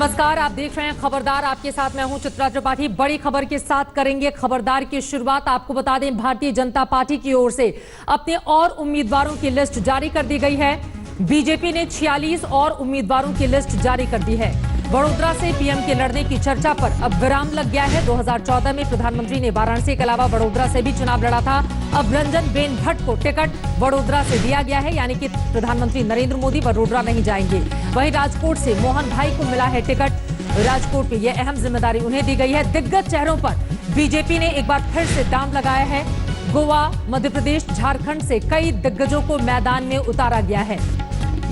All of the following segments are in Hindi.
नमस्कार, आप देख रहे हैं खबरदार। आपके साथ मैं हूं चित्रा त्रिपाठी। बड़ी खबर के साथ करेंगे खबरदार की शुरुआत। आपको बता दें, भारतीय जनता पार्टी की ओर से अपने और उम्मीदवारों की लिस्ट जारी कर दी गई है। बीजेपी ने 46 और उम्मीदवारों की लिस्ट जारी कर दी है। वडोदरा से पीएम के लड़ने की चर्चा पर अब विराम लग गया है। 2014 में प्रधानमंत्री ने वाराणसी के अलावा वडोदरा से भी चुनाव लड़ा था। अब रंजनबेन भट्ट को टिकट वडोदरा से दिया गया है, यानी कि प्रधानमंत्री नरेंद्र मोदी वडोदरा नहीं जाएंगे। वहीं राजकोट से मोहन भाई को मिला है टिकट। राजकोट में यह अहम जिम्मेदारी उन्हें दी गई है। दिग्गज चेहरों पर बीजेपी ने एक बार फिर से दांव लगाया है। गोवा, मध्य प्रदेश, झारखंड से कई दिग्गजों को मैदान में उतारा गया है।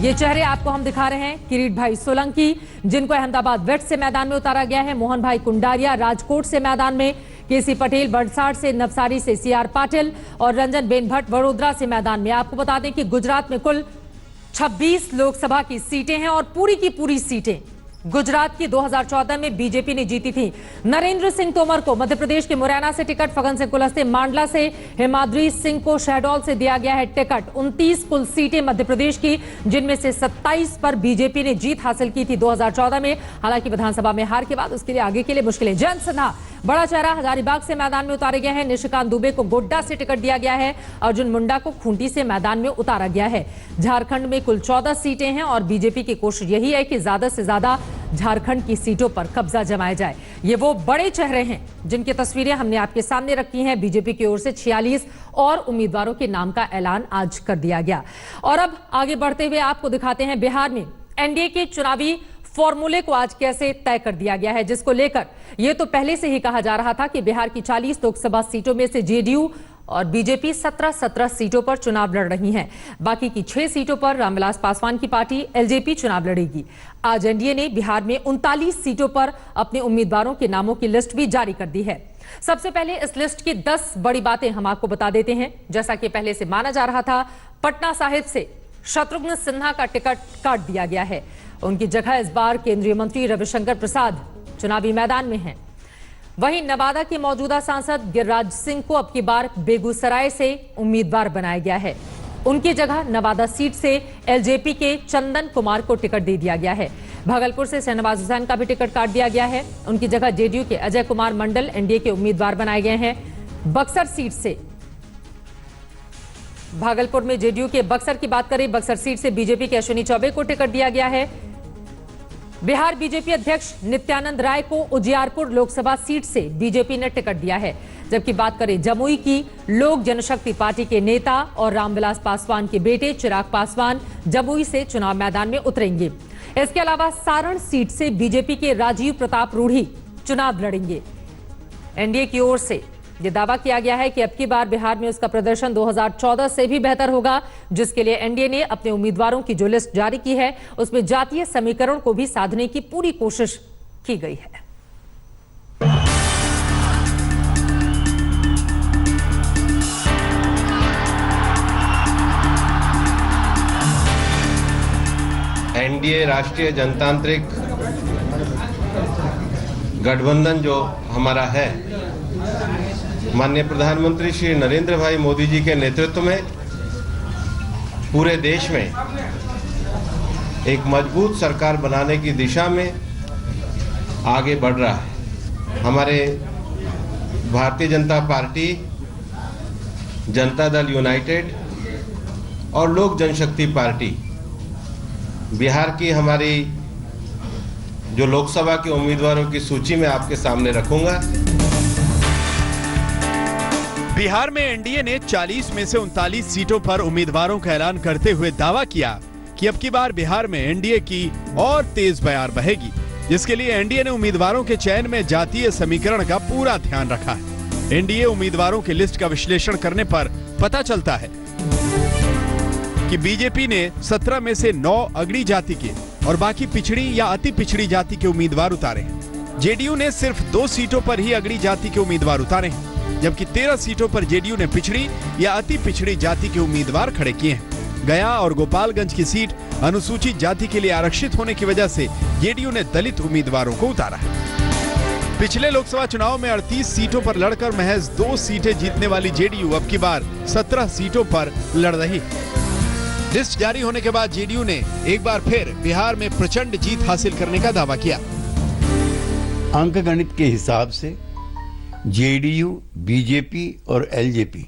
ये चेहरे आपको हम दिखा रहे हैं। किरीट भाई सोलंकी, जिनको अहमदाबाद वेस्ट से मैदान में उतारा गया है। मोहन भाई कुंडारिया राजकोट से मैदान में। केसी पटेल वलसाड से, नवसारी से सीआर पाटिल और रंजनबेन भट्ट वडोदरा से मैदान में। आपको बता दें कि गुजरात में कुल 26 लोकसभा की सीटें हैं और पूरी की पूरी सीटें गुजरात की 2014 में बीजेपी ने जीती थी। नरेंद्र सिंह तोमर को मध्य प्रदेश के मुरैना से टिकट, फगन सिंह कुलस्ते मांडला से, हिमाद्री सिंह को शहडोल से दिया गया है टिकट। 29 कुल सीटें मध्य प्रदेश की, जिनमें से 27 पर बीजेपी ने जीत हासिल की थी 2014 में। हालांकि विधानसभा में हार के बाद उसके लिए आगे के लिए मुश्किलें। जयंत सिन्हा बड़ा चेहरा हजारीबाग से मैदान में उतारे गए हैं। निशिकांत दुबे को गोड्डा से टिकट दिया गया है। अर्जुन मुंडा को खूंटी से मैदान में उतारा गया है। झारखंड में कुल 14 सीटें हैं और बीजेपी की कोशिश यही है कि ज्यादा से ज्यादा झारखंड की सीटों पर कब्जा जमाया जाए। ये वो बड़े चेहरे हैं जिनकी तस्वीरें हमने आपके सामने रखी हैं। बीजेपी की ओर से 46 और उम्मीदवारों के नाम का ऐलान आज कर दिया गया। और अब आगे बढ़ते हुए आपको दिखाते हैं बिहार में एनडीए के चुनावी फॉर्मूले को आज कैसे तय कर दिया गया है, जिसको लेकर यह तो पहले से ही कहा जा रहा था कि बिहार की 40 लोकसभा सीटों में से जेडीयू और बीजेपी 17 सीटों पर चुनाव लड़ रही हैं। बाकी की 6 सीटों पर रामविलास पासवान की पार्टी एलजेपी चुनाव लड़ेगी। आज एनडीए ने बिहार में 39 सीटों पर अपने उम्मीदवारों के नामों की लिस्ट भी जारी कर दी है। सबसे पहले इस लिस्ट की 10 बड़ी बातें हम आपको बता देते हैं। जैसा कि पहले से माना जा रहा था, पटना साहिब से शत्रुघ्न सिन्हा का टिकट काट दिया गया है। उनकी जगह इस बार केंद्रीय मंत्री रविशंकर प्रसाद चुनावी मैदान में हैं। वहीं नवादा के मौजूदा सांसद गिरिराज सिंह को अब की बार बेगूसराय से उम्मीदवार बनाया गया है। उनकी जगह नवादा सीट से एलजेपी के चंदन कुमार को टिकट दे दिया गया है। भागलपुर से शहनवाज हुसैन का भी टिकट काट दिया गया है। उनकी जगह जेडीयू के अजय कुमार मंडल एनडीए के उम्मीदवार बनाए गए हैं। बक्सर सीट से, भागलपुर में जेडीयू के बक्सर की बात करें, बक्सर सीट से बीजेपी के अश्विनी चौबे को टिकट दिया गया है। बिहार बीजेपी अध्यक्ष नित्यानंद राय को उजियारपुर लोकसभा सीट से बीजेपी ने टिकट दिया है। जबकि बात करें जमुई की, लोक जनशक्ति पार्टी के नेता और रामविलास पासवान के बेटे चिराग पासवान जमुई से चुनाव मैदान में उतरेंगे। इसके अलावा सारण सीट से बीजेपी के राजीव प्रताप रूढ़ी चुनाव लड़ेंगे। एनडीए की ओर से यह दावा किया गया है कि अब की बार बिहार में उसका प्रदर्शन 2014 से भी बेहतर होगा, जिसके लिए एनडीए ने अपने उम्मीदवारों की जो लिस्ट जारी की है उसमें जातीय समीकरण को भी साधने की पूरी कोशिश की गई है। एनडीए राष्ट्रीय जनतांत्रिक गठबंधन जो हमारा है, माननीय प्रधानमंत्री श्री नरेंद्र भाई मोदी जी के नेतृत्व में पूरे देश में एक मजबूत सरकार बनाने की दिशा में आगे बढ़ रहा है। हमारे भारतीय जनता पार्टी, जनता दल यूनाइटेड और लोक जनशक्ति पार्टी बिहार की हमारी जो लोकसभा के उम्मीदवारों की सूची में आपके सामने रखूंगा। बिहार में एनडीए ने 40 में से 39 सीटों पर उम्मीदवारों का ऐलान करते हुए दावा किया कि अब की बार बिहार में एनडीए की और तेज बयार बहेगी, जिसके लिए एनडीए ने उम्मीदवारों के चयन में जातीय समीकरण का पूरा ध्यान रखा है। एनडीए उम्मीदवारों की लिस्ट का विश्लेषण करने पर पता चलता है कि बीजेपी ने 17 में से 9 अगड़ी जाति के और बाकी पिछड़ी या अति पिछड़ी जाति के उम्मीदवार उतारे हैं। जेडीयू ने सिर्फ 2 सीटों पर ही अगड़ी जाति के उम्मीदवार उतारे हैं, जबकि 13 सीटों पर जेडीयू ने पिछड़ी या अति पिछड़ी जाति के उम्मीदवार खड़े किए हैं। गया और गोपालगंज की सीट अनुसूचित जाति के लिए आरक्षित होने की वजह से जेडीयू ने दलित उम्मीदवारों को उतारा है। पिछले लोकसभा चुनाव में 38 सीटों पर लड़कर महज 2 सीटें जीतने वाली जेडीयू अब की बार 17 सीटों पर लड़ रही है। लिस्ट जारी होने के बाद जेडीयू ने एक बार फिर बिहार में प्रचंड जीत हासिल करने का दावा किया। अंकगणित के हिसाब से जेडीयू, बीजेपी और एलजेपी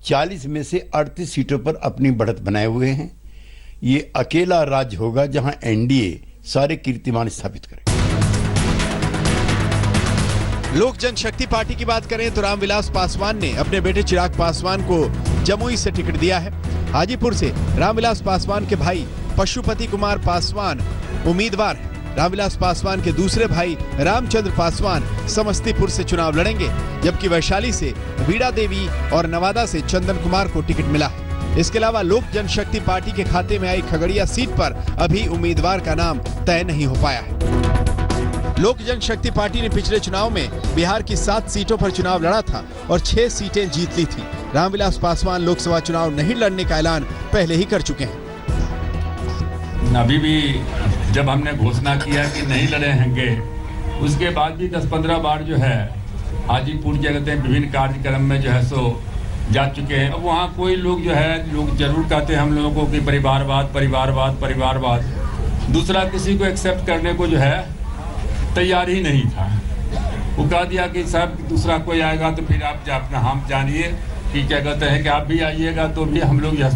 40 में से 38 सीटों पर अपनी बढ़त बनाए हुए हैं। ये अकेला राज्य होगा जहां एनडीए सारे कीर्तिमान स्थापित करे। लोक जनशक्ति पार्टी की बात करें तो रामविलास पासवान ने अपने बेटे चिराग पासवान को जमुई से टिकट दिया है। हाजीपुर से रामविलास पासवान के भाई पशुपति कुमार पासवान उम्मीदवार हैं। रामविलास पासवान के दूसरे भाई रामचंद्र पासवान समस्तीपुर से चुनाव लड़ेंगे, जबकि वैशाली से वीणा देवी और नवादा से चंदन कुमार को टिकट मिला है। इसके अलावा लोक जनशक्ति पार्टी के खाते में आई खगड़िया सीट पर अभी उम्मीदवार का नाम तय नहीं हो पाया है। लोक जनशक्ति पार्टी ने पिछले चुनाव में बिहार की 7 सीटों पर चुनाव लड़ा था और 6 सीटें जीत ली थी। रामविलास पासवान लोकसभा चुनाव नहीं लड़ने का ऐलान पहले ही कर चुके हैं। अभी भी जब हमने घोषणा किया कि नहीं लड़ेंगे, उसके बाद भी 10-15 बार जो है हाजीपुर जगह विभिन्न कार्यक्रम में जो है सो जा चुके हैं। अब वहाँ कोई लोग जो है लोग जरूर कहते हैं हम लोगों को कि परिवारवाद। दूसरा किसी को एक्सेप्ट करने को जो है तैयार ही नहीं था। वो कह दिया कि साहब दूसरा कोई आएगा तो फिर आप अपना हम जानिए कि क्या कहते हैं कि आप भी आइएगा तो भी हम लोग यह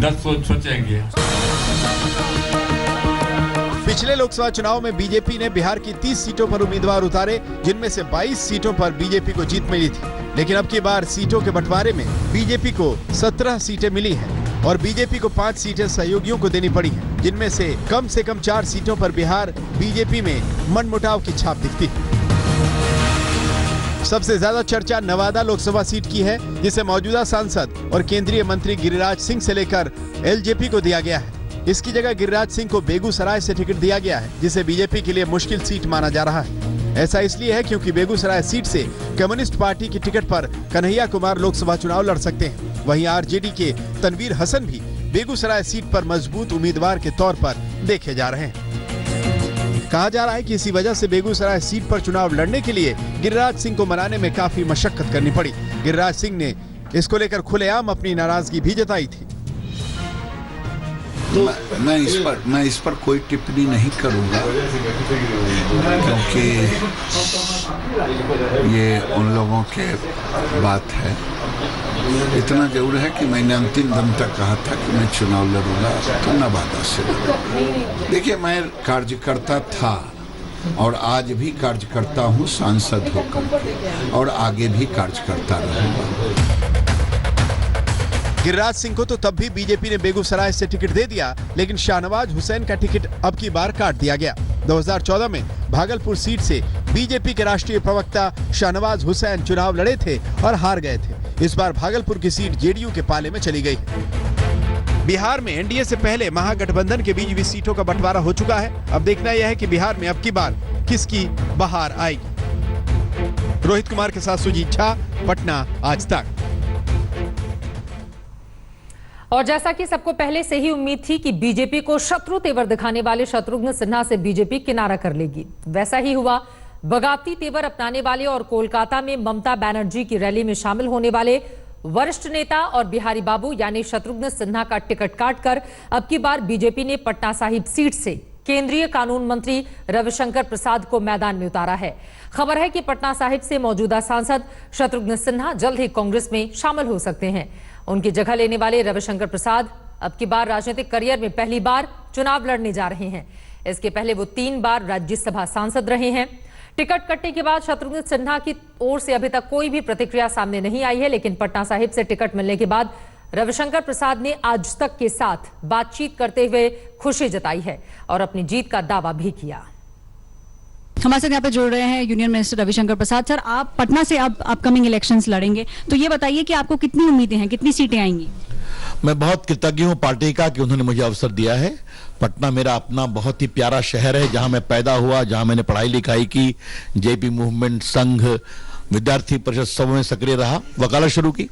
10 सोचेंगे। पिछले लोकसभा चुनाव में बीजेपी ने बिहार की 30 सीटों पर उम्मीदवार उतारे, जिनमें से 22 सीटों पर बीजेपी को जीत मिली थी। लेकिन अब की बार सीटों के बंटवारे में बीजेपी को 17 सीटें मिली हैं और बीजेपी को 5 सीटें सहयोगियों को देनी पड़ी हैं, जिनमें से कम 4 सीटों पर बिहार बीजेपी में मनमुटाव की छाप दिखती है। सबसे ज्यादा चर्चा नवादा लोकसभा सीट की है, जिसे मौजूदा सांसद और केंद्रीय मंत्री गिरिराज सिंह से लेकर एलजेपी को दिया गया है। इसकी जगह गिरिराज सिंह को बेगूसराय से टिकट दिया गया है, जिसे बीजेपी के लिए मुश्किल सीट माना जा रहा है। ऐसा इसलिए है क्योंकि बेगूसराय सीट से कम्युनिस्ट पार्टी की टिकट पर कन्हैया कुमार लोकसभा चुनाव लड़ सकते हैं। वहीं आरजेडी के तनवीर हसन भी बेगूसराय सीट पर मजबूत उम्मीदवार के तौर पर देखे जा रहे हैं। कहा जा रहा है कि इसी वजह से बेगूसराय सीट पर चुनाव लड़ने के लिए गिरिराज सिंह को मनाने में काफी मशक्कत करनी पड़ी। गिरिराज सिंह ने इसको लेकर खुलेआम अपनी नाराजगी भी जताई थी। तो मैं इस पर कोई टिप्पणी नहीं करूंगा, क्योंकि ये उन लोगों के बात है। इतना जरूर है कि मैंने अंतिम दम तक कहा था कि मैं चुनाव लड़ूंगा तो नवादा से लड़ूंगा। देखिए, मैं कार्यकर्ता था और आज भी कार्यकर्ता हूँ सांसद होकर, और आगे भी कार्यकर्ता रहूंगा। गिरिराज सिंह को तो तब भी बीजेपी ने बेगूसराय से टिकट दे दिया, लेकिन शाहनवाज हुसैन का टिकट अब की बार काट दिया गया। 2014 में भागलपुर सीट से बीजेपी के राष्ट्रीय प्रवक्ता शाहनवाज हुसैन चुनाव लड़े थे और हार गए थे। इस बार भागलपुर की सीट जेडीयू के पाले में चली गई। बिहार में एनडीए से पहले महागठबंधन के बीच भी सीटों का बंटवारा हो चुका है। अब देखना यह है कि बिहार में अब की बार किसकी बहार आएगी। रोहित कुमार के साथ सुजीत झा, पटना, आज तक। और जैसा कि सबको पहले से ही उम्मीद थी कि बीजेपी को शत्रु तेवर दिखाने वाले शत्रुघ्न सिन्हा से बीजेपी किनारा कर लेगी, वैसा ही हुआ। बगावती तेवर अपनाने वाले और कोलकाता में ममता बनर्जी की रैली में शामिल होने वाले वरिष्ठ नेता और बिहारी बाबू यानी शत्रुघ्न सिन्हा का टिकट काटकर अब की बार बीजेपी ने पटना साहिब सीट से केंद्रीय कानून मंत्री रविशंकर प्रसाद को मैदान में उतारा है। खबर है कि पटना साहिब से मौजूदा सांसद शत्रुघ्न सिन्हा जल्द ही कांग्रेस में शामिल हो सकते हैं। उनकी जगह लेने वाले रविशंकर प्रसाद अब की बार राजनीतिक करियर में पहली बार चुनाव लड़ने जा रहे हैं। इसके पहले वो 3 बार राज्यसभा सांसद रहे हैं। टिकट कटने के बाद शत्रुघ्न सिन्हा की ओर से अभी तक कोई भी प्रतिक्रिया सामने नहीं आई है, लेकिन पटना साहिब से टिकट मिलने के बाद रविशंकर प्रसाद ने आज तक के साथ बातचीत करते हुए खुशी जताई है और अपनी जीत का दावा भी किया। हमारे साथ यहाँ पे जुड़ रहे हैं यूनियन मिनिस्टर रविशंकर प्रसाद। सर, आप पटना से अब अपकमिंग इलेक्शंस लड़ेंगे, तो ये बताइए कि आपको कितनी उम्मीदें हैं, कितनी सीटें आएंगी? मैं बहुत कृतज्ञ हूँ पार्टी का कि उन्होंने मुझे अवसर दिया है। पटना मेरा अपना बहुत ही प्यारा शहर है, जहाँ मैं पैदा हुआ, जहाँ मैंने पढ़ाई लिखाई की, जेपी मूवमेंट, संघ, विद्यार्थी परिषद सब में सक्रिय रहा, वकालत शुरू की,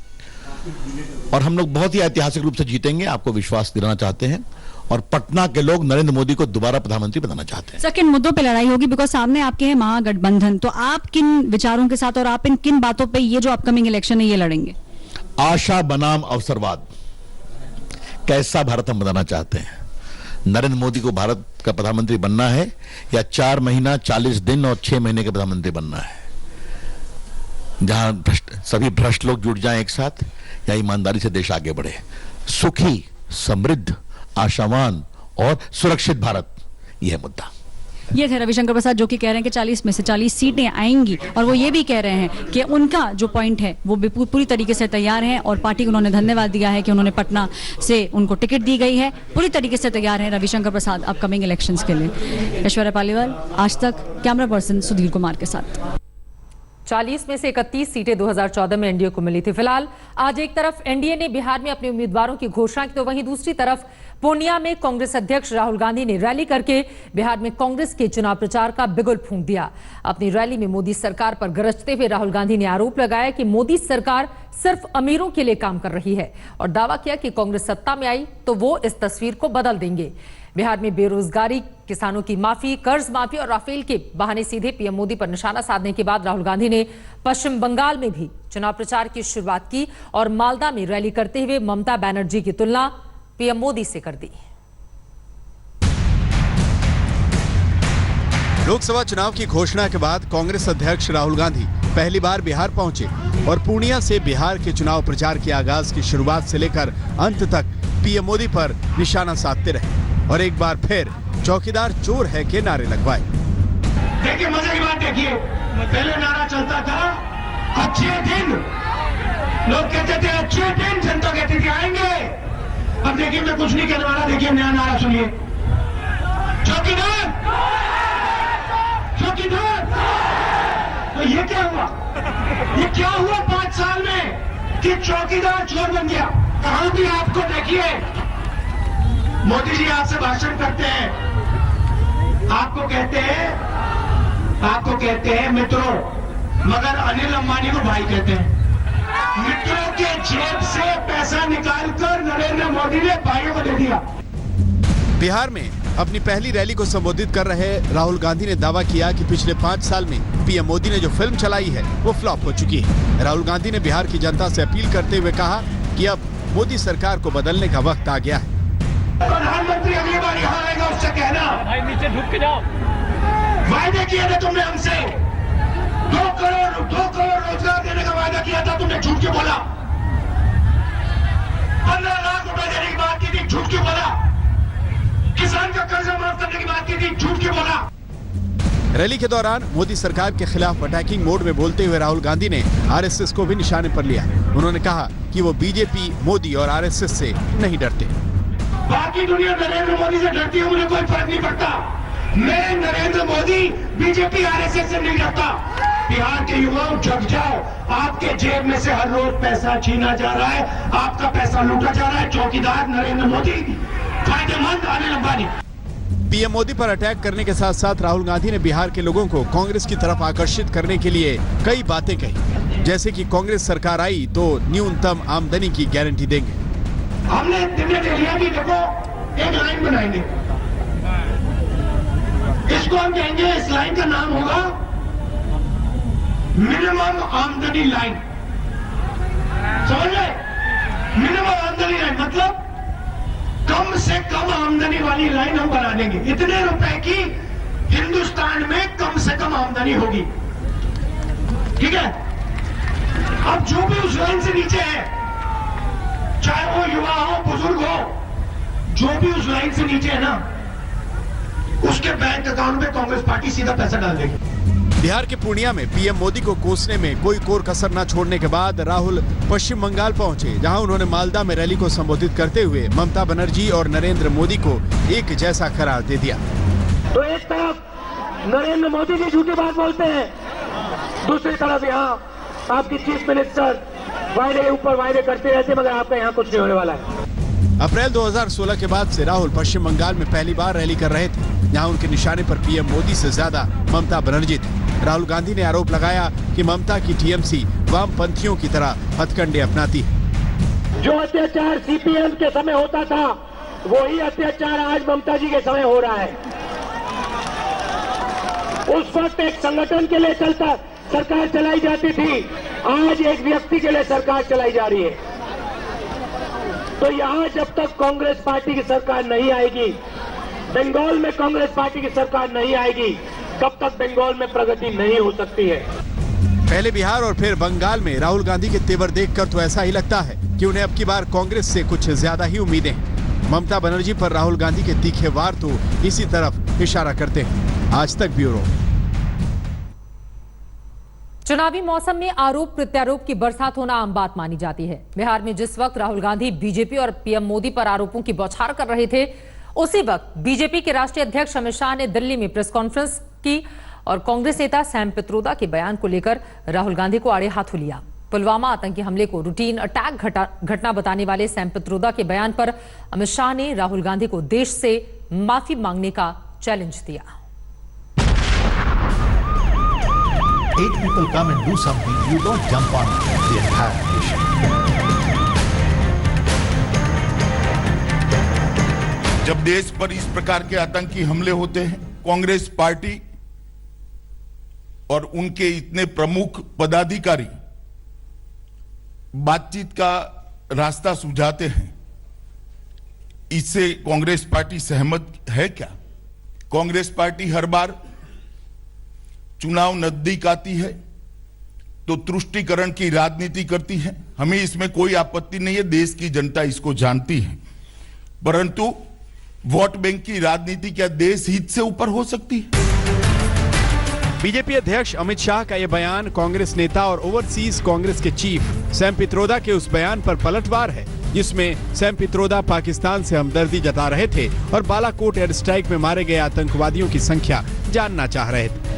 और हम लोग बहुत ही ऐतिहासिक रूप से जीतेंगे, आपको विश्वास दिलाना चाहते हैं। और पटना के लोग नरेंद्र मोदी को दोबारा प्रधानमंत्री बनाना चाहते हैं। सर, किन मुद्दों पे लड़ाई होगी? बिकॉज सामने आपके है महागठबंधन, तो आप किन विचारों के साथ और आप इन किन बातों पे ये जो अपकमिंग इलेक्शन है ये लड़ेंगे? आशा बनाम अवसरवाद, कैसा भारत हम बनाना चाहते हैं, नरेंद्र मोदी को भारत का प्रधानमंत्री बनना है या 4 महीना 40 दिन और 6 महीने के प्रधानमंत्री बनना है, जहां सभी भ्रष्ट लोग जुट जाएं एक साथ, या ईमानदारी से देश आगे बढ़े, सुखी, समृद्ध, आशावान और सुरक्षित भारत, यह है मुद्दा। ये थे रविशंकर प्रसाद जो कि कह रहे हैं कि 40 में से 40 सीटें आएंगी, और वो ये भी कह रहे हैं कि उनका जो पॉइंट है वो पूरी तरीके से तैयार है, और पार्टी को उन्होंने धन्यवाद दिया है कि उन्होंने पटना से उनको टिकट दी गई है। पूरी तरीके से तैयार है रविशंकर प्रसाद अपकमिंग इलेक्शंस के लिए। ऐश्वर्या पालीवाल, आज तक, कैमरा पर्सन सुधीर कुमार के साथ। 40 में से 31 सीटें 2014 में एनडीए को मिली थी। फिलहाल आज एक तरफ एनडीए ने बिहार में अपने उम्मीदवारों की घोषणा की, तो वहीं दूसरी तरफ पूर्णिया में कांग्रेस अध्यक्ष राहुल गांधी ने रैली करके बिहार में कांग्रेस के चुनाव प्रचार का बिगुल फूंक दिया। अपनी रैली में मोदी सरकार पर गरजते हुए राहुल गांधी ने आरोप लगाया कि मोदी सरकार सिर्फ अमीरों के लिए काम कर रही है, और दावा किया कि कांग्रेस सत्ता में आई तो वो इस तस्वीर को बदल देंगे। बिहार में बेरोजगारी, किसानों की माफी, कर्ज माफी और राफेल के बहाने सीधे पीएम मोदी पर निशाना साधने के बाद राहुल गांधी ने पश्चिम बंगाल में भी चुनाव प्रचार की शुरुआत की और मालदा में रैली करते हुए ममता बनर्जी की तुलना पीएम मोदी से कर दी। लोकसभा चुनाव की घोषणा के बाद कांग्रेस अध्यक्ष राहुल गांधी पहली बार बिहार पहुंचे और पूर्णिया से बिहार के चुनाव प्रचार के आगाज की शुरुआत से लेकर अंत तक पीएम मोदी पर निशाना साधते रहे और एक बार फिर चौकीदार चोर है के नारे लगवाए। देखिए, मजे की बात देखिए, पहले नारा चलता था अच्छे दिन, लोग कहते थे अच्छे दिन, जनता कहती थी आएंगे। अब देखिए, मैं कुछ नहीं कहने वाला, देखिए नया नारा सुनिए, चौकीदार चौकीदार। तो ये क्या हुआ, ये क्या हुआ 5 साल में कि चौकीदार चोर बन गया। कहां भी आपको देखिए, मोदी जी आपसे भाषण करते हैं, आपको कहते हैं मित्रों, मगर अनिल अंबानी को भाई कहते हैं। मित्रों के जेब से पैसा निकालकर नरेंद्र मोदी ने भाइयों को दे दिया। बिहार में अपनी पहली रैली को संबोधित कर रहे राहुल गांधी ने दावा किया कि पिछले 5 साल में पीएम मोदी ने जो फिल्म चलाई है वो फ्लॉप हो चुकी है। राहुल गांधी ने बिहार की जनता से अपील करते हुए कहा कि अब मोदी सरकार को बदलने का वक्त आ गया है। प्रधानमंत्री अगली बार यहाँ आएगा, उससे कहना भाई नीचे झुक के जाओ, वायदे किए थे तुमने हमसे, 2 करोड़ रोजगार देने का वायदा किया था, तुमने झूठ क्यों बोला? 15 लाख रुपए देने की बात की थी, झूठ क्यों बोला? किसान का कर्जा माफ करने की बात की थी, झूठ क्यों बोला? रैली के दौरान मोदी सरकार के खिलाफ अटैकिंग मोड में बोलते हुए राहुल गांधी ने आरएसएस को भी निशाने पर लिया। उन्होंने कहा कि वो बीजेपी, मोदी और आरएसएस से नहीं डरते। बाकी दुनिया नरेंद्र मोदी से डरती है, मुझे कोई फर्क नहीं पड़ता। मैं नरेंद्र मोदी, बीजेपी, आरएसएस से नहीं डरता। बिहार के युवाओं जग जाओ, आपके जेब में से हर रोज पैसा छीना जा रहा है, आपका पैसा लूटा जा रहा है। चौकीदार नरेंद्र मोदी, फायदेमंद अनिल अंबानी। पीएम मोदी पर अटैक करने के साथ साथ राहुल गांधी ने बिहार के लोगों को कांग्रेस की तरफ आकर्षित करने के लिए कई बातें कही, जैसे कि कांग्रेस सरकार आई तो न्यूनतम आमदनी की गारंटी देंगे। हमने निर्णय ले लिया कि देखो, एक लाइन बनाएंगे, इसको हम कहेंगे, इस लाइन का नाम होगा मिनिमम आमदनी लाइन। समझ गए? मिनिमम आमदनी लाइन मतलब कम से कम आमदनी वाली लाइन हम बना देंगे। इतने रुपए की हिंदुस्तान में कम से कम आमदनी होगी, ठीक है? अब जो भी उस लाइन से नीचे है, चाहे वो युवा हो, बुजुर्ग हो, जो भी उस लाइन से नीचे है ना, उसके बैंक अकाउंट में कांग्रेस पार्टी सीधा पैसा डाल देगी। बिहार के पूर्णिया में पीएम मोदी को कोसने में कोई कोर कसर न छोड़ने के बाद राहुल पश्चिम बंगाल पहुंचे, जहां उन्होंने मालदा में रैली को संबोधित करते हुए ममता बनर्जी और नरेंद्र मोदी को एक जैसा करार दे दिया। तो एक तरफ नरेंद्र मोदी जी झूठी बात बोलते हैं, दूसरी तरफ यहाँ आपकी चीफ मिनिस्टर वायदे के ऊपर वायदे करते रहते, मगर आपका यहाँ कुछ नहीं होने वाला है। अप्रैल 2016 के बाद से राहुल पश्चिम बंगाल में पहली बार रैली कर रहे थे, जहां उनके निशाने पर पीएम मोदी से ज्यादा ममता बनर्जी थे। राहुल गांधी ने आरोप लगाया कि ममता की टीएमसी वामपंथियों की तरह हथकंडे अपनाती है। जो अत्याचार सीपीएम के समय होता था, वही अत्याचार आज ममता जी के समय हो रहा है। उस वक्त एक संगठन के लिए सरकार चलाई जाती थी, आज एक व्यक्ति के लिए सरकार चलाई जा रही है। तो यहाँ जब तक कांग्रेस पार्टी की सरकार नहीं आएगी, बंगाल में कांग्रेस पार्टी की सरकार नहीं आएगी, तब तक बंगाल में प्रगति नहीं हो सकती है। पहले बिहार और फिर बंगाल में राहुल गांधी के तेवर देखकर तो ऐसा ही लगता है कि उन्हें अब की बार कांग्रेस से कुछ ज्यादा ही उम्मीदें हैं। ममता बनर्जी पर राहुल गांधी के तीखे वार तो इसी तरफ इशारा करते हैं। आज तक ब्यूरो। चुनावी मौसम में आरोप प्रत्यारोप की बरसात होना आम बात मानी जाती है। बिहार में जिस वक्त राहुल गांधी बीजेपी और पीएम मोदी पर आरोपों की बौछार कर रहे थे, उसी वक्त बीजेपी के राष्ट्रीय अध्यक्ष अमित शाह ने दिल्ली में प्रेस कॉन्फ्रेंस की और कांग्रेस नेता सैम पित्रोदा के बयान को लेकर राहुल गांधी को आड़े हाथों लिया। पुलवामा आतंकी हमले को रूटीन अटैक घटना बताने वाले सैम पित्रोदा के बयान पर अमित शाह ने राहुल गांधी को देश से माफी मांगने का चैलेंज दिया। 8 people come and do something, you don't jump on the entire nation. जब देश पर इस प्रकार के आतंकी हमले होते हैं, कांग्रेस पार्टी और उनके इतने प्रमुख पदाधिकारी बातचीत का रास्ता सुझाते हैं, इससे कांग्रेस पार्टी सहमत है क्या? कांग्रेस पार्टी हर बार चुनाव नजदीक आती है तो तुष्टीकरण की राजनीति करती है। हमें इसमें कोई आपत्ति नहीं है, देश की जनता इसको जानती है, परंतु वोट बैंक की राजनीति क्या देश हित से ऊपर हो सकती है? बीजेपी अध्यक्ष अमित शाह का यह बयान कांग्रेस नेता और ओवरसीज कांग्रेस के चीफ सैम पित्रोदा के उस बयान पर पलटवार है जिसमें सैम पित्रोदा पाकिस्तान से हमदर्दी जता रहे थे और बालाकोट एयर स्ट्राइक में मारे गए आतंकवादियों की संख्या जानना चाह रहे थे।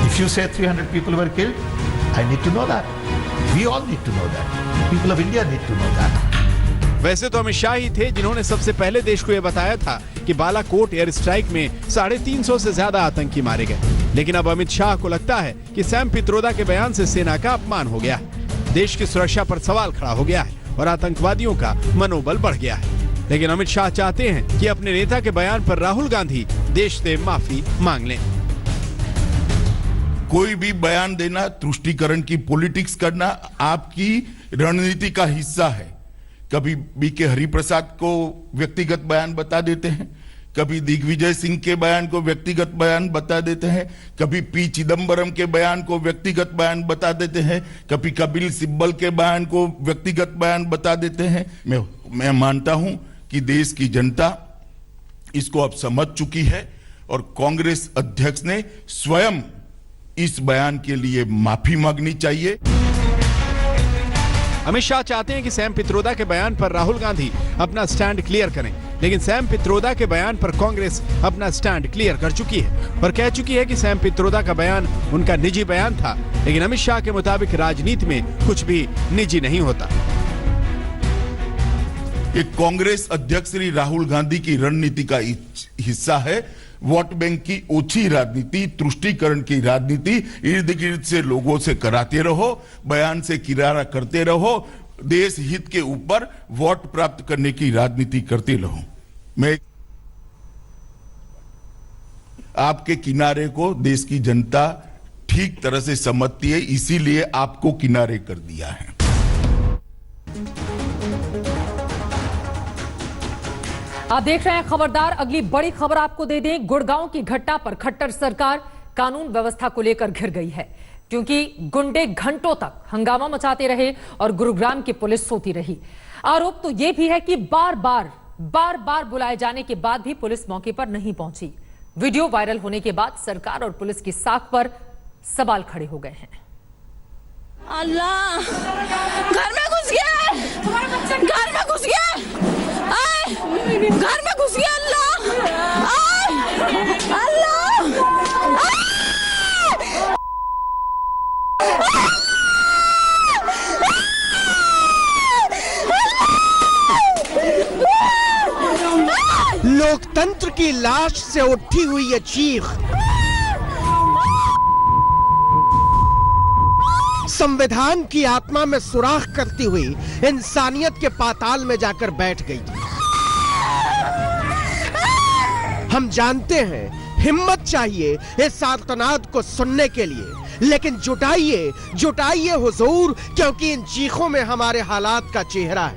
If you say 300 people were killed, I need to know that. We all need to know that. People of India need to know that. वैसे तो अमित शाह ही थे जिन्होंने सबसे पहले देश को यह बताया था कि बालाकोट एयर स्ट्राइक में 350 से ज्यादा आतंकी मारे गए, लेकिन अब अमित शाह को लगता है कि सैम पित्रोदा के बयान से सेना का अपमान हो गया है, देश की सुरक्षा पर सवाल खड़ा हो गया है और आतंकवादियों का मनोबल बढ़ गया है। लेकिन अमित शाह चाहते हैं कि अपने नेता के बयान पर राहुल गांधी देश से माफी मांग लें। कोई भी बयान देना, तुष्टीकरण की पॉलिटिक्स करना आपकी रणनीति का हिस्सा है। कभी बीके हरिप्रसाद को व्यक्तिगत बयान बता देते हैं, कभी दिग्विजय सिंह के बयान को व्यक्तिगत बयान बता देते हैं, कभी पी चिदम्बरम के बयान को व्यक्तिगत बयान बता देते हैं, कभी कपिल सिब्बल के बयान को व्यक्तिगत बयान बता देते हैं। मैं मानता हूं कि देश की जनता इसको अब समझ चुकी है और कांग्रेस अध्यक्ष ने स्वयं इस बयान के लिए माफी मांगनी चाहिए। अमित शाह चाहते हैं कि सैम पित्रोदा के बयान पर राहुल गांधी अपना स्टैंड क्लियर करें, लेकिन सैम पित्रोदा के बयान पर कांग्रेस अपना स्टैंड क्लियर कर चुकी है और कह चुकी है कि सैम पित्रोदा का बयान उनका निजी बयान था, लेकिन अमित शाह के मुताबिक राजनीति में कुछ भी निजी नहीं होता। एक कांग्रेस अध्यक्ष श्री राहुल गांधी की रणनीति का हिस्सा है वोट बैंक की ओछी राजनीति, तुष्टीकरण की राजनीति, इर्द गिर्द से लोगों से कराते रहो, बयान से किनारा करते रहो, देश हित के ऊपर वोट प्राप्त करने की राजनीति करते रहो। मैं आपके किनारे को देश की जनता ठीक तरह से समझती है, इसीलिए आपको किनारे कर दिया है। आप देख रहे हैं खबरदार। अगली बड़ी खबर आपको दे दें, गुड़गांव की घटना पर खट्टर सरकार कानून व्यवस्था को लेकर घिर गई है, क्योंकि गुंडे घंटों तक हंगामा मचाते रहे और गुरुग्राम की पुलिस सोती रही। आरोप तो यह भी है कि बार बार बुलाए जाने के बाद भी पुलिस मौके पर नहीं पहुंची। वीडियो वायरल होने के बाद सरकार और पुलिस की साख पर सवाल खड़े हो गए हैं। अल्लाह, घर में घुस गया, घर में घुस गया, घर में घुस गया। अल्लाह, अल्लाह, लोकतंत्र की लाश से उठी हुई ये चीख संविधान की आत्मा में सुराख करती हुई इंसानियत के पाताल में जाकर बैठ गई। हम जानते हैं हिम्मत चाहिए इस आर्तनाद को सुनने के लिए, लेकिन जुटाइए हुजूर, क्योंकि इन चीखों में हमारे हालात का चेहरा है।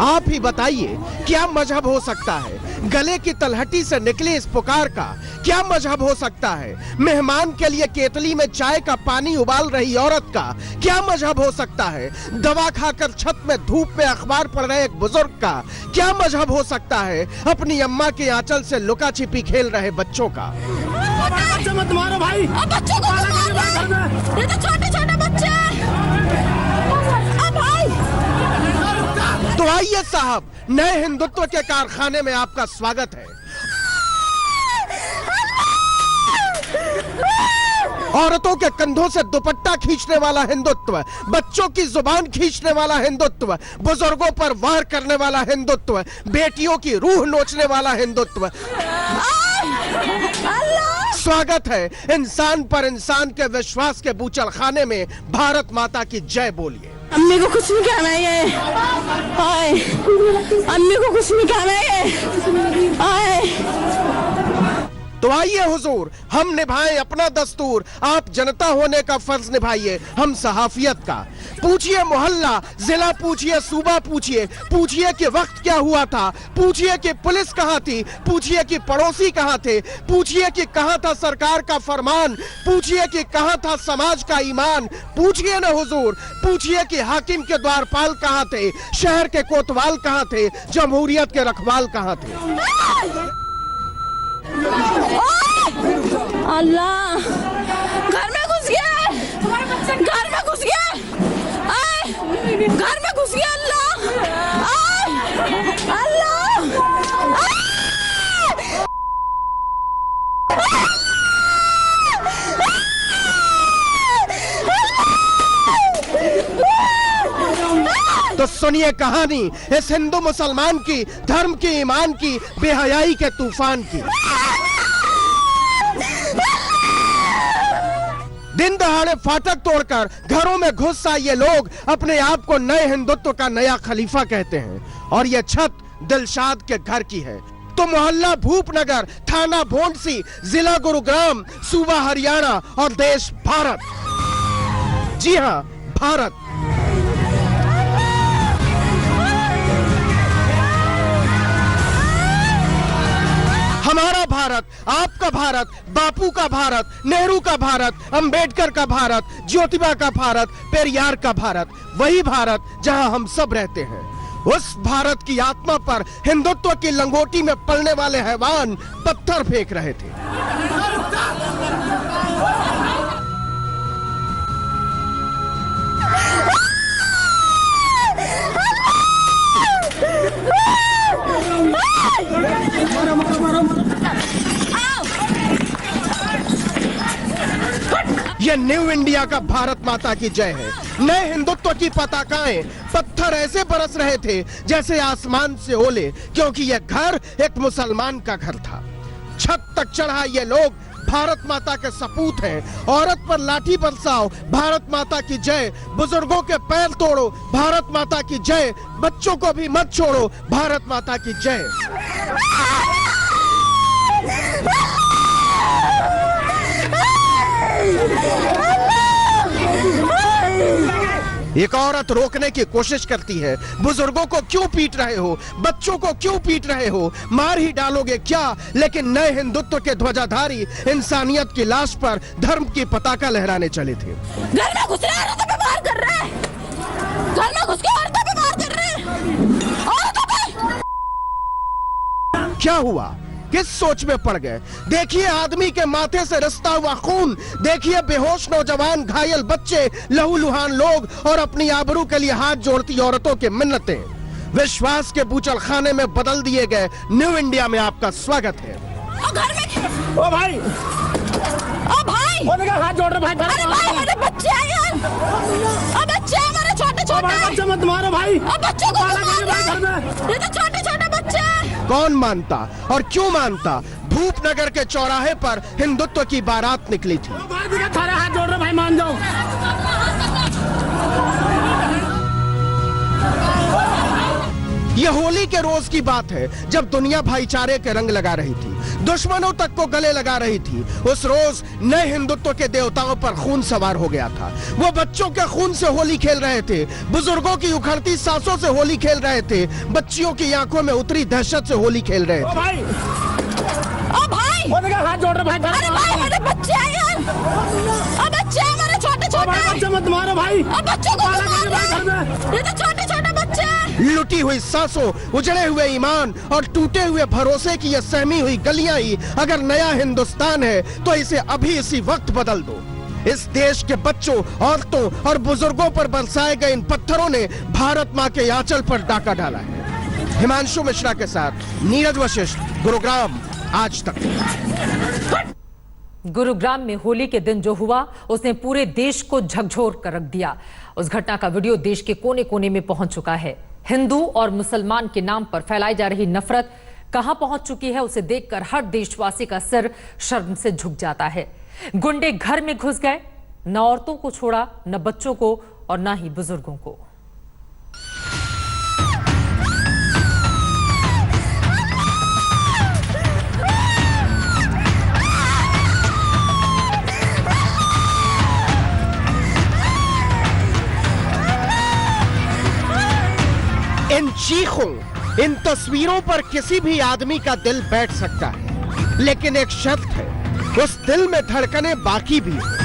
आप ही बताइए क्या मजहब हो सकता है? गले की तलहटी से निकले इस पुकार का क्या मजहब हो सकता है? मेहमान के लिए केतली में चाय का पानी उबाल रही औरत का क्या मजहब हो सकता है? दवा खाकर छत में धूप में अखबार पढ़ रहे एक बुजुर्ग का क्या मजहब हो सकता है? अपनी अम्मा के आंचल से लुका छिपी खेल रहे बच्चों का। बच्चे मत मारो भाई, बच्चों को ये तो छोटे छोटे बच्चे तो आइए साहब, नए हिंदुत्व के कारखाने में आपका स्वागत है। औरतों के कंधों से दुपट्टा खींचने वाला हिंदुत्व, बच्चों की जुबान खींचने वाला हिंदुत्व, बुजुर्गों पर वार करने वाला हिंदुत्व, बेटियों की रूह नोचने वाला हिंदुत्व। स्वागत है इंसान पर इंसान के विश्वास के बूचड़ खाने में। भारत माता की जय बोलिए। अम्मी को कुछ नहीं कहना है, अम्मी को कुछ नहीं कहना है। तो आइए हुजूर, हम निभाएं अपना दस्तूर, आप जनता होने का फर्ज निभाइए हम सहाफियत का। पूछिए मोहल्ला जिला, पूछिए सूबा, पूछिए कि वक्त क्या हुआ था, पूछिए कि पुलिस कहाँ थी, पूछिए कि पड़ोसी कहाँ थे, पूछिए कि कहाँ था सरकार का फरमान, पूछिए कि कहाँ था समाज का ईमान। पूछिए न हुजूर, पूछिए कि हाकिम के द्वारपाल कहाँ थे, शहर के कोतवाल कहाँ थे, जमहूरियत के रखवाल कहाँ थे। अल्लाह, घर में घुस गया, घर में घुस गया, घर में घुस गया। अल्लाह, तो सुनिए कहानी इस हिंदू मुसलमान की, धर्म की, ईमान की, बेहयाई के तूफान की। दिन दहाड़े फाटक तोड़कर घरों में घुस आए ये लोग अपने आप को नए हिंदुत्व का नया खलीफा कहते हैं, और ये छत दिलशाद के घर की है। तो मोहल्ला भूपनगर, थाना भोंडसी, जिला गुरुग्राम, सूबा हरियाणा और देश भारत। जी हाँ, भारत। हमारा भारत, आपका भारत, बापू का भारत, नेहरू का भारत, अंबेडकर का भारत, ज्योतिबा का भारत, पेरियार का भारत, वही भारत जहां हम सब रहते हैं। उस भारत की आत्मा पर हिंदुत्व की लंगोटी में पलने वाले हैवान पत्थर फेंक रहे थे। ये न्यू इंडिया का भारत माता की जय है। नए हिंदुत्व की पताकाएं, पत्थर ऐसे बरस रहे थे जैसे आसमान से ओले, क्योंकि यह घर एक मुसलमान का घर था। छत तक चढ़ा ये लोग भारत माता के सपूत हैं। औरत पर लाठी बरसाओ, भारत माता की जय। बुजुर्गों के पैर तोड़ो, भारत माता की जय। बच्चों को भी मत छोड़ो, भारत माता की जय। एक औरत रोकने की कोशिश करती है, बुजुर्गों को क्यों पीट रहे हो, बच्चों को क्यों पीट रहे हो, मार ही डालोगे क्या? लेकिन नए हिंदुत्व के ध्वजाधारी इंसानियत की लाश पर धर्म की पताका लहराने चले थे। घर में घुस रहे, औरतों पे वार कर रहे हैं, घर में घुस के औरतों पे वार कर रहे हैं, औरतों पे। क्या हुआ? किस सोच में पड़ गए? देखिए आदमी के माथे से रिसता हुआ खून, देखिए बेहोश नौजवान, घायल बच्चे, लहूलुहान लोग और अपनी आबरू के लिए हाथ जोड़ती औरतों के मिन्नतें। विश्वास के बूचड़ खाने में बदल दिए गए न्यू इंडिया में आपका स्वागत है। घर में ओ भाई, ओ भाई, हाथ जोड़ रहे भाई। अरे भाई, हमारे बच्चे हैं यार, बच्चे हमारे छोटे छोटे। बच्चे मत मारो भाई, बच्चों को घर में, ये तो छोटे छोटे बच्चे हैं। कौन मानता और क्यों मानता? भूपनगर के चौराहे पर हिंदुत्व की बारात निकली थी। सारे हाथ जोड़ रहे भाई, मान जाओ। ये होली के रोज की बात है, जब दुनिया भाईचारे के रंग लगा रही थी। दुश्मनों तक को गले लगा रही थी। उस रोज नए हिंदुत्व के देवताओं पर खून सवार हो गया था। वो बच्चों के खून से होली खेल रहे थे, बुजुर्गों की उखड़ती सांसों से होली खेल रहे थे, बच्चियों की आंखों में उतरी दहशत से होली खेल रहे थे। ओ भाई हाथ जोड़ रहे भाई। अरे भाई मेरे बच्चे हैं यार, अब बच्चे हैं मेरे छोटे छोटे। बच्चे मत मारो भाई, अब बच्चों को मत मारो, ये तो छोटे छोटे बच्चे हैं। लुटी हुई सांसों, उजड़े हुए ईमान और टूटे हुए भरोसे की ये सहमी हुई गलियां ही अगर नया हिंदुस्तान है तो इसे अभी इसी वक्त बदल दो। इस देश के बच्चों, औरतों और बुजुर्गों पर बरसाए गए इन पत्थरों ने भारत माँ के आंचल पर डाका डाला है। हिमांशु मिश्रा के साथ नीरज वशिष्ठ, गुरुग्राम, आज तक। गुरुग्राम में होली के दिन जो हुआ उसने पूरे देश को झकझोर कर रख दिया। उस घटना का वीडियो देश के कोने कोने में पहुंच चुका है। हिंदू और मुसलमान के नाम पर फैलाई जा रही नफरत कहां पहुंच चुकी है उसे देखकर हर देशवासी का सिर शर्म से झुक जाता है। गुंडे घर में घुस गए, न औरतों को छोड़ा, न बच्चों को और न ही बुजुर्गों को। इन चीखों, इन तस्वीरों पर किसी भी आदमी का दिल बैठ सकता है, लेकिन एक शर्त है, उस दिल में धड़कने बाकी भी है।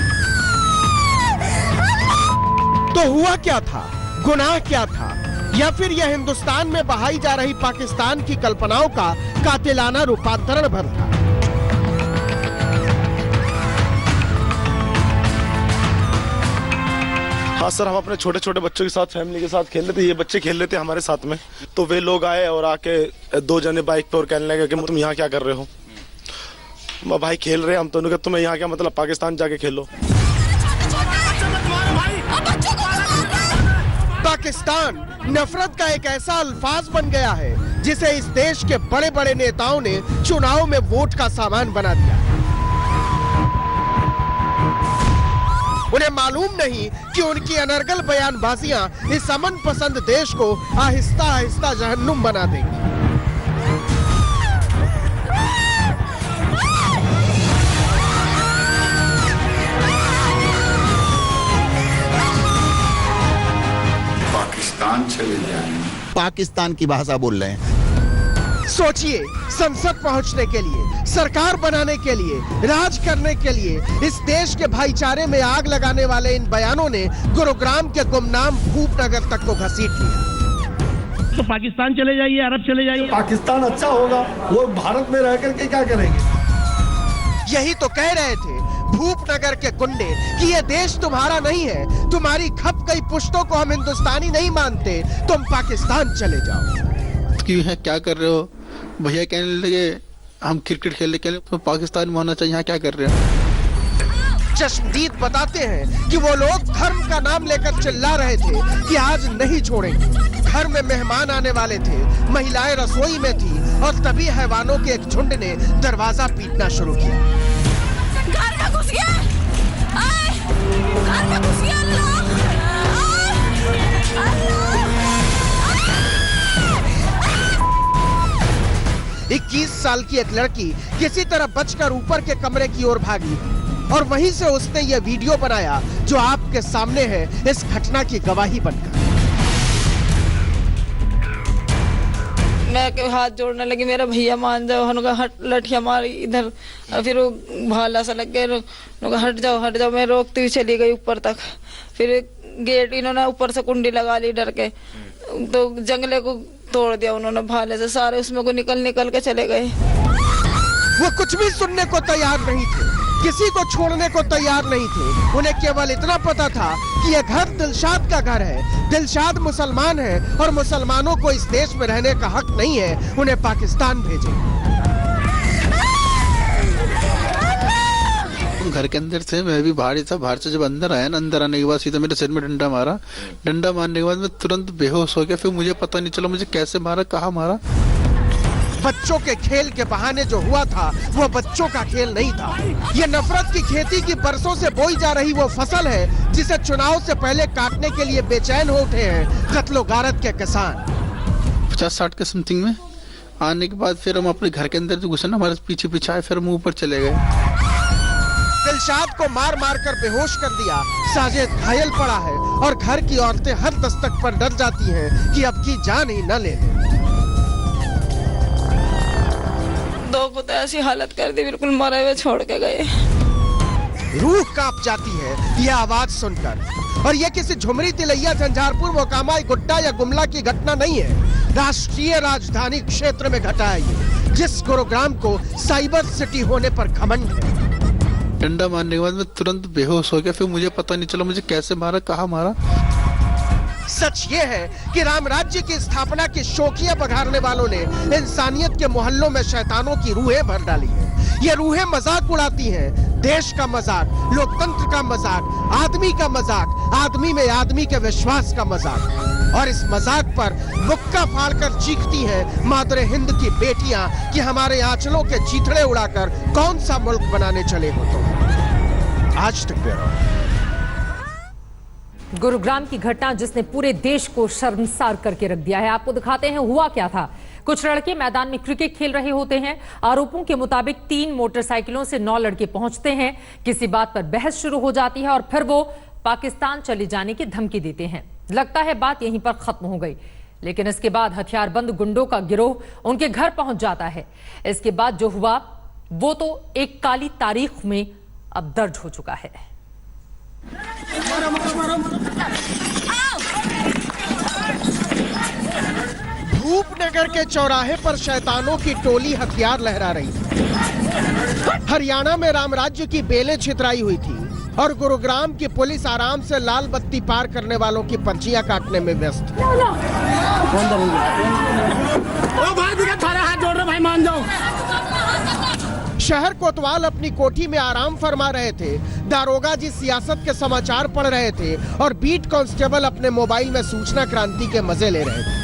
तो हुआ क्या था, गुनाह क्या था, या फिर यह हिंदुस्तान में बहाई जा रही पाकिस्तान की कल्पनाओं का कातिलाना रूपांतरण भर था? हाँ सर, हम अपने छोटे छोटे बच्चों के साथ, फैमिली के साथ खेल रहे थे। ये बच्चे खेल रहे थे हमारे साथ में, तो वे लोग आए और आके दो जने बाइक पे और कहने लगे कि तुम यहाँ क्या कर रहे हो। भाई खेल रहे हैं हम, तो उन्होंने कहा तुम्हें यहाँ क्या मतलब, पाकिस्तान जाके खेलो। पाकिस्तान नफरत का एक ऐसा अल्फाज बन गया है जिसे इस देश के बड़े बड़े नेताओं ने चुनाव में वोट का सामान बना दिया। उन्हें मालूम नहीं कि उनकी अनर्गल बयानबाजियां इस अमन पसंद देश को आहिस्ता आहिस्ता जहन्नुम बना देंगी। पाकिस्तान चले जाएंगे। पाकिस्तान की भाषा बोल रहे हैं। सोचिए, संसद पहुंचने के लिए, सरकार बनाने के लिए, राज करने के लिए इस देश के भाईचारे में आग लगाने वाले इन बयानों ने गुरुग्राम के गुमनाम भूपनगर तक को घसीट लिया। तो पाकिस्तान चले जाइए, अरब चले जाइए, पाकिस्तान अच्छा होगा, वो भारत में रह करके क्या करेंगे। यही तो कह रहे थे भूपनगर के गुंडे कि ये देश तुम्हारा नहीं है, तुम्हारी खप गई पुश्तों को हम हिंदुस्तानी नहीं मानते, तुम पाकिस्तान चले जाओ। क्यों है, क्या कर रहे हो? भैया कहने लगे हम क्रिकेट खेलने के लिए तो पाकिस्तान में होना चाहिए, यहाँ क्या कर रहे हैं? चश्मदीद बताते हैं कि वो लोग धर्म का नाम लेकर चिल्ला रहे थे कि आज नहीं छोड़ेंगे। घर में मेहमान आने वाले थे, महिलाएं रसोई में थी और तभी हैवानों के एक झुंड ने दरवाजा पीटना शुरू किया। घर में घुस गया, घर में घुस गया, अल्लाह, अल्लाह। 21 साल की एक लड़की किसी तरह बचकर ऊपर के कमरे की ओर भागी और वहीं से उसने यह वीडियो बनाया जो आपके सामने है, इस घटना की गवाही बनकर। मैं हाथ जोड़ने लगी, मेरा भैया मान जाओ, उन्होंने कहा हट, लठिया मारी इधर, फिर वो भाला सा लग गया, उन्होंने कहा हट जाओ। मैं रोकती हुई चली गई ऊपर तक, फिर गेट इन्होंने ऊपर से कुंडी लगा ली डर के, तो जंगले को तोड़ दिया उन्होंने भाले से, सारे उसमें को निकल के चले गए। वो कुछ भी सुनने को तैयार नहीं थे, किसी को छोड़ने को तैयार नहीं थे। उन्हें केवल इतना पता था कि यह घर दिलशाद का घर है, दिलशाद मुसलमान है और मुसलमानों को इस देश में रहने का हक नहीं है, उन्हें पाकिस्तान भेजें। घर के अंदर से मैं भी बाहर था, बाहर से जब अंदर आया ना, अंदर आने के बाद सीधा मेरे सिर में डंडा मारा। डंडा मारने के बाद मैं तुरंत बेहोश हो गया, फिर मुझे पता नहीं चला मुझे कैसे मारा, कहाँ मारा। बच्चों के खेल के बहाने जो हुआ था वो बच्चों का खेल नहीं था। ये नफरत की खेती की बरसों से बोई जा रही वो फसल है जिसे चुनाव से पहले काटने के लिए बेचैन हो उठे हैं कत्लो गारत के किसान। 50-60 के समथिंग में आने के बाद फिर हम अपने घर के अंदर जो घुसे ना, हमारे पीछे पीछे आए, फिर हम ऊपर चले गए। दिलशाद को मार मार कर बेहोश कर दिया, साजिद घायल पड़ा है और घर की औरतें हर दस्तक पर डर जाती हैं कि अब की जान ही न ले लें। दो को तो ऐसी हालत कर दी, बिल्कुल मरे हुए छोड़ के गए। रूह कांप जाती है ये आवाज सुनकर। और ये किसी झुमरी तिलैया झंझारपुर मोकामा गुड्डा या गुमला की घटना नहीं है, राष्ट्रीय राजधानी क्षेत्र में घटा है ये, जिस गुरुग्राम को साइबर सिटी होने पर घमंड है। डंडा मारने के बाद मैं तुरंत बेहोश हो गया, फिर मुझे पता नहीं चला मुझे कैसे मारा, कहाँ मारा। सच ये है कि राम राज्य की स्थापना की शोखियां बघारने वालों ने इंसानियत के मोहल्लों में शैतानों की रूहें भर डाली है। ये रूहें मजाक उड़ाती हैं, देश का मजाक, लोकतंत्र का मजाक, आदमी का मजाक, आदमी में आदमी के विश्वास का मजाक। और इस मजाक पर मुक्का फाड़कर चीखती हैं मादरे हिंद की बेटियां कि हमारे आंचलों के चीथड़े उड़ाकर कौन सा मुल्क बनाने चले हो तुम। आज तक ब्यूरो। गुरुग्राम की घटना जिसने पूरे देश को शर्मसार करके रख दिया है। आपको दिखाते हैं हुआ क्या था। कुछ लड़के मैदान में क्रिकेट खेल रहे होते हैं। आरोपों के मुताबिक 3 मोटरसाइकिलों से 9 लड़के पहुंचते हैं। किसी बात पर बहस शुरू हो जाती है और फिर वो पाकिस्तान चले जाने की धमकी देते हैं। लगता है बात यहीं पर खत्म हो गई, लेकिन इसके बाद हथियारबंद गुंडों का गिरोह उनके घर पहुंच जाता है। इसके बाद जो हुआ वो तो एक काली तारीख में अब दर्ज हो चुका है। भूपनगर के चौराहे पर शैतानों की टोली हथियार लहरा रही थी। हरियाणा में राम राज्य की बेलें छितराई हुई थी और गुरुग्राम की पुलिस आराम से लाल बत्ती पार करने वालों की पर्चियां काटने में व्यस्त थी। हाथ जोड़ रहे भाई, मान जाओ। शहर कोतवाल अपनी कोठी में आराम फरमा रहे थे, दारोगा जी सियासत के समाचार पढ़ रहे थे और बीट कांस्टेबल अपने मोबाइल में सूचना क्रांति के मजे ले रहे थे।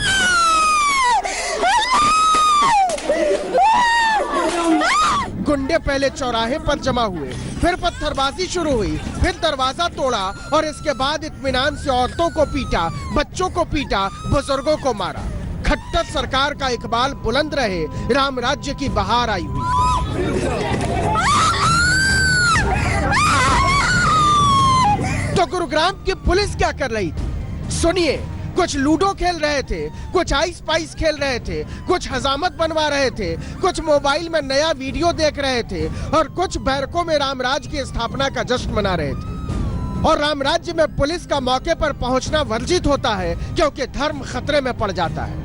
गुंडे पहले चौराहे पर जमा हुए, फिर पत्थरबाजी शुरू हुई, फिर दरवाजा तोड़ा और इसके बाद इत्मीनान से औरतों को पीटा, बच्चों को पीटा, बुजुर्गों को मारा। खट्टर सरकार का इकबाल बुलंद रहे, राम राज्य की बहार आई हुई। तो गुरुग्राम की पुलिस क्या कर रही थी सुनिए। कुछ लूडो खेल रहे थे, कुछ आइस पाइस खेल रहे थे, कुछ हजामत बनवा रहे थे, कुछ मोबाइल में नया वीडियो देख रहे थे और कुछ बैरकों में रामराज की स्थापना का जश्न मना रहे थे। और राम राज्य में पुलिस का मौके पर पहुंचना वर्जित होता है क्योंकि धर्म खतरे में पड़ जाता है।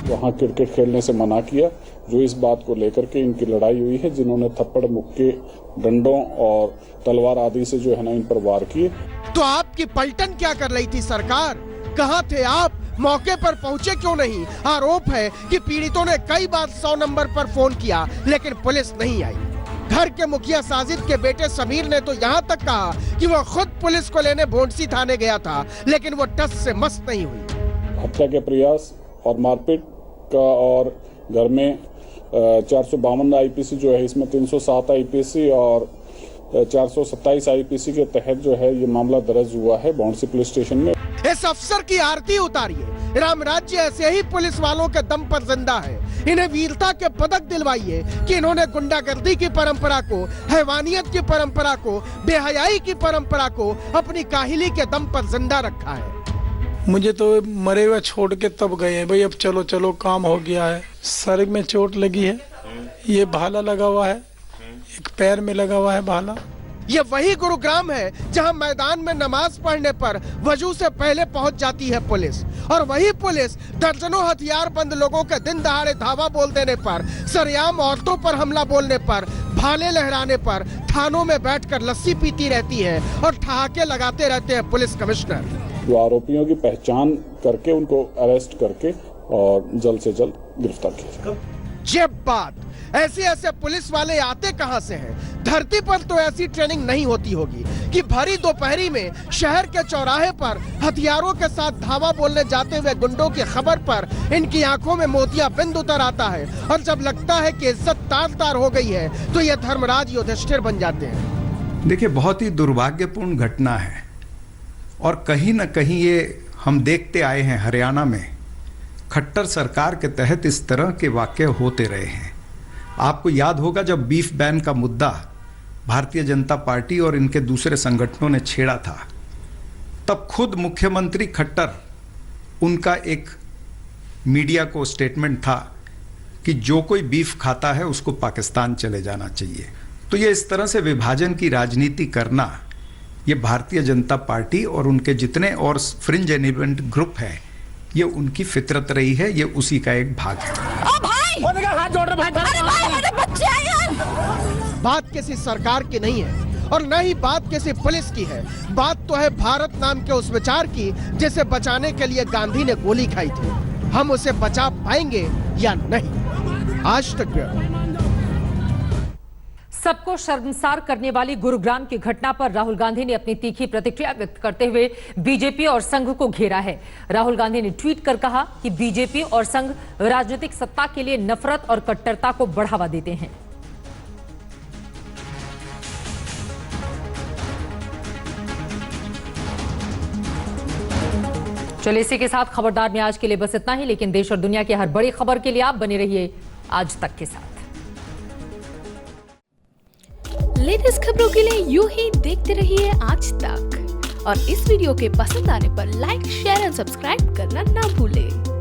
वहाँ क्रिकेट खेलने से मना किया, जो इस बात को लेकर के इनकी लड़ाई हुई है, जिन्होंने थप्पड़, मुक्के, डंडों और तलवार आदि से जो है ना इन पर वार किए। तो आपकी पलटन क्या कर रही थी सरकार? कहाँ थे आप? मौके पर पहुंचे क्यों नहीं? आरोप है कि पीड़ितों ने कई बार 100 नंबर पर फोन किया लेकिन पुलिस नहीं आई। घर के मुखिया साजिद के बेटे समीर ने तो यहाँ तक कहा कि वो खुद पुलिस को लेने भोंडसी थाने गया था, लेकिन वो टस से मस्त नहीं हुई। हत्या के प्रयास और मारपीट का और घर में 452 आईपीसी जो है, इसमें 307 आईपीसी और 427 आईपीसी के तहत जो है ये मामला दर्ज हुआ है भोंडसी पुलिस स्टेशन में। इस अफसर की आरती उतारिए। राम राज्य ऐसे ही पुलिस वालों के दम पर जिंदा है। इन्हें वीरता के पदक दिलवाइए कि इन्होंने गुंडागर्दी की परंपरा को, हैवानियत की परंपरा को, बेहयाई की परंपरा को अपनी काहिली के दम पर जिंदा रखा है। मुझे तो मरे हुए छोड़ के तब गए हैं भाई, अब चलो चलो काम हो गया है। सर में चोट लगी है, ये भाला लगा हुआ है, एक पैर में लगा हुआ है भाला। ये वही गुरुग्राम है जहां मैदान में नमाज पढ़ने पर वजू से पहले पहुंच जाती है पुलिस, और वही पुलिस दर्जनों हथियारबंद लोगों के दिन दहाड़े धावा बोल देने पर, सरेआम औरतों पर हमला बोलने पर, भाले लहराने पर थानों में बैठकर लस्सी पीती रहती है और ठहाके लगाते रहते हैं पुलिस कमिश्नर। जो आरोपियों की पहचान करके उनको अरेस्ट करके और जल्द से जल्द गिरफ्तार किया। ये बात, ऐसे पुलिस वाले आते कहां से हैं? धरती पर तो ऐसी ट्रेनिंग नहीं होती होगी कि भरी दोपहरी में शहर के चौराहे पर हथियारों के साथ धावा बोलने जाते हुए गुंडों की खबर पर इनकी आंखों में मोतियाबिंद उतर आता है और जब लगता है कि इज्जत तार तार हो गई है तो ये धर्मराज युधिष्ठिर बन जाते हैं। देखिए, बहुत ही दुर्भाग्यपूर्ण घटना है और कहीं न कहीं ये हम देखते आए हैं हरियाणा में खट्टर सरकार के तहत इस तरह के वाक़ये होते रहे हैं। आपको याद होगा जब बीफ बैन का मुद्दा भारतीय जनता पार्टी और इनके दूसरे संगठनों ने छेड़ा था, तब खुद मुख्यमंत्री खट्टर, उनका एक मीडिया को स्टेटमेंट था कि जो कोई बीफ खाता है उसको पाकिस्तान चले जाना चाहिए। तो ये इस तरह से विभाजन की राजनीति करना, ये भारतीय जनता पार्टी और उनके जितने और फ्रिंज एलिमेंट ग्रुप हैं, ये उनकी फितरत रही है, ये उसी का एक भाग है। हाथ जोड़ रहे भाई, अरे भाई मेरे बच्चे हैं यार। बात किसी सरकार की नहीं है और न ही बात किसी पुलिस की है। बात तो है भारत नाम के उस विचार की जिसे बचाने के लिए गांधी ने गोली खाई थी। हम उसे बचा पाएंगे या नहीं? आज तक सबको शर्मसार करने वाली गुरुग्राम की घटना पर राहुल गांधी ने अपनी तीखी प्रतिक्रिया व्यक्त करते हुए बीजेपी और संघ को घेरा है। राहुल गांधी ने ट्वीट कर कहा कि बीजेपी और संघ राजनीतिक सत्ता के लिए नफरत और कट्टरता को बढ़ावा देते हैं। चलिए इसी के साथ खबरदार में आज के लिए बस इतना ही, लेकिन देश और दुनिया की हर बड़ी खबर के लिए आप बने रहिए आज तक के साथ। लेटेस्ट खबरों के लिए यूं ही देखते रहिए आज तक और इस वीडियो के पसंद आने पर लाइक, शेयर और सब्सक्राइब करना ना भूलें।